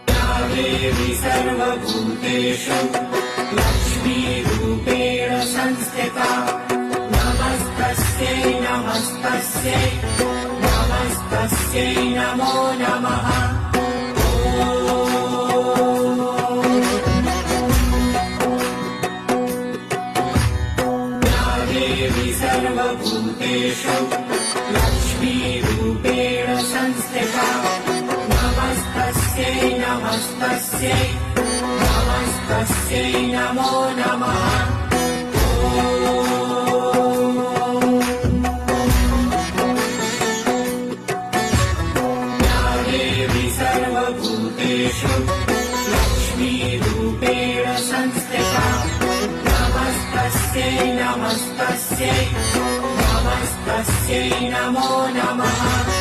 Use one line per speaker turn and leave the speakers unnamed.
या देवी सर्वभूतेषु लक्ष्मीरूपेण संस्थिता नमस्तस्यै नमस्तस्यै नमस्तस्यै नमो नमः। सर्वभूतेषु लक्ष्मीरूपेण संस्थिता नमस्तस्यै नमस्तस्यै नमस्तस्यै नमो नमः। या देवी सर्वभूतेषु लक्ष्मीरूपेण संस्थिता नमस्तस्यै नमस्तस्यै नमस्तस्यै नमो नमः।